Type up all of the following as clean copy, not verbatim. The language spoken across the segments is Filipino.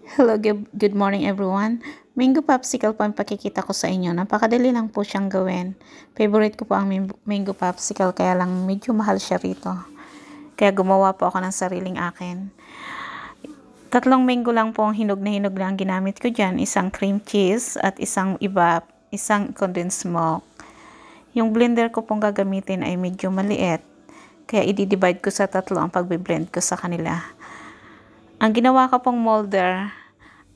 Hello, good morning everyone. Mango popsicle po ang pakikita ko sa inyo. Napakadali lang po siyang gawin. Favorite ko po ang mango popsicle kaya lang medyo mahal siya rito. Kaya gumawa po ako ng sariling akin. Tatlong mango lang po ang hinog na hinog lang ginamit ko dyan. Isang cream cheese at isang condensed milk. Yung blender ko pong gagamitin ay medyo maliit. Kaya i-divide ko sa tatlo ang pagbe-blend ko sa kanila. Ang ginawa ko pong molder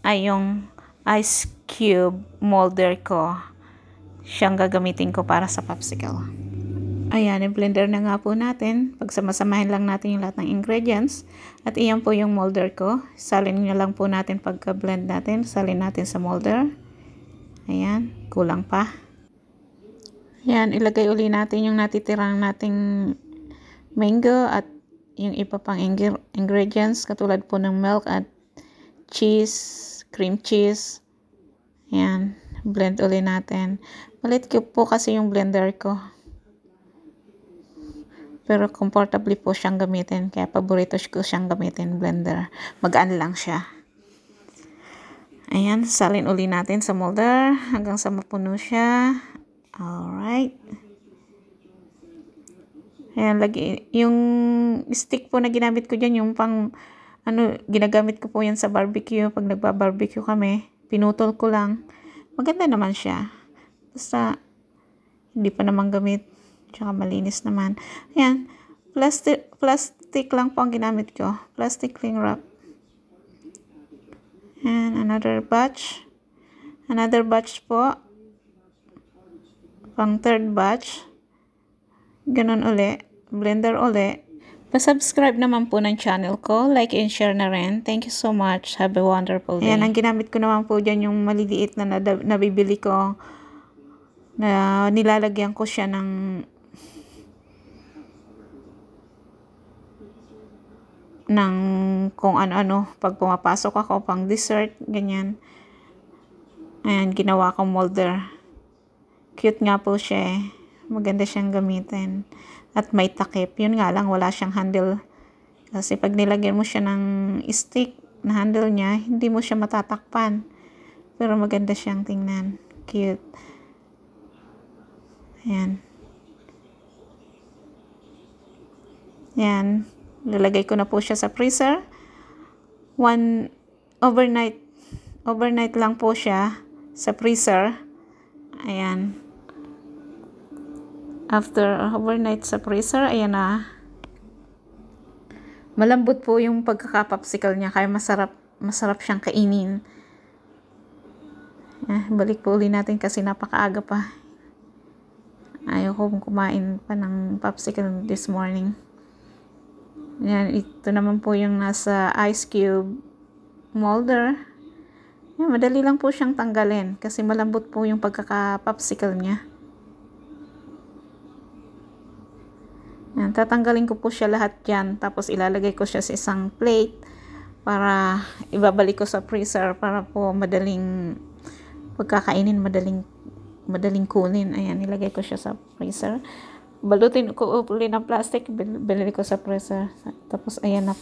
ay yung ice cube molder ko. Siyang gagamitin ko para sa popsicle. Ayan, i-blender na nga po natin. Pagsamasamahin lang natin yung lahat ng ingredients. At iyan po yung molder ko. Salin nyo lang po natin pagka-blend natin. Salin natin sa molder. Ayan, kulang pa. Ayan, ilagay uli natin yung natitirang nating mango at yung iba pang ingredients katulad po ng milk at cheese, cream cheese. Ayan, blend uli natin. Malit ko po kasi yung blender ko. Pero comfortably po siyang gamitin. Kaya paborito ko siyang gamitin, blender. Magaan lang siya. Ayan, salin uli natin sa molder hanggang sa mapuno siya. Alright. Ayan, yung stick po na ginamit ko dyan, yung pang, ginagamit ko po yan sa barbecue. Pag nagba-barbecue kami, pinutol ko lang. Maganda naman siya. Basta, hindi pa naman gamit. Tsaka malinis naman. Ayan, plastic lang po ang ginamit ko. Plastic cling wrap. And another batch. Another batch po. Pang third batch. Ganon uli. Blender uli. Pa-subscribe naman po ng channel ko. Like and share na rin. Thank you so much. Have a wonderful day. Ayan, ang ginamit ko naman po dyan yung maliliit na nabibili ko. Na nilalagyan ko siya ng kung ano-ano. Pag pumapasok ako, pang dessert, ganyan. Ayan, ginawa ko molder. Cute nga po siya eh. Maganda siyang gamitin. At may takip. Yun nga lang, wala siyang handle. Kasi pag nilagyan mo siya ng stick na handle niya, hindi mo siya matatakpan. Pero maganda siyang tingnan. Cute. Ayan. Ayan. Lalagay ko na po siya sa freezer. Overnight lang po siya sa freezer. Ayan. After overnight sa freezer, ayan na. Malambot po yung pagkakapopsicle niya, kaya masarap siyang kainin. Balik po ulit natin kasi napakaaga pa. Ayaw kong kumain pa ng popsicle this morning. Yan, ito naman po yung nasa ice cube molder. Yan, madali lang po siyang tanggalin kasi malambot po yung pagkaka-popsicle niya. Yan, tatanggalin ko po siya lahat dyan. Tapos ilalagay ko siya sa isang plate para ibabalik ko sa freezer para po madaling pagkakainin, madaling kunin. Ayan, ilagay ko siya sa freezer. Balutin ko ulit ng plastic, bilili ko sa freezer. Tapos ayan na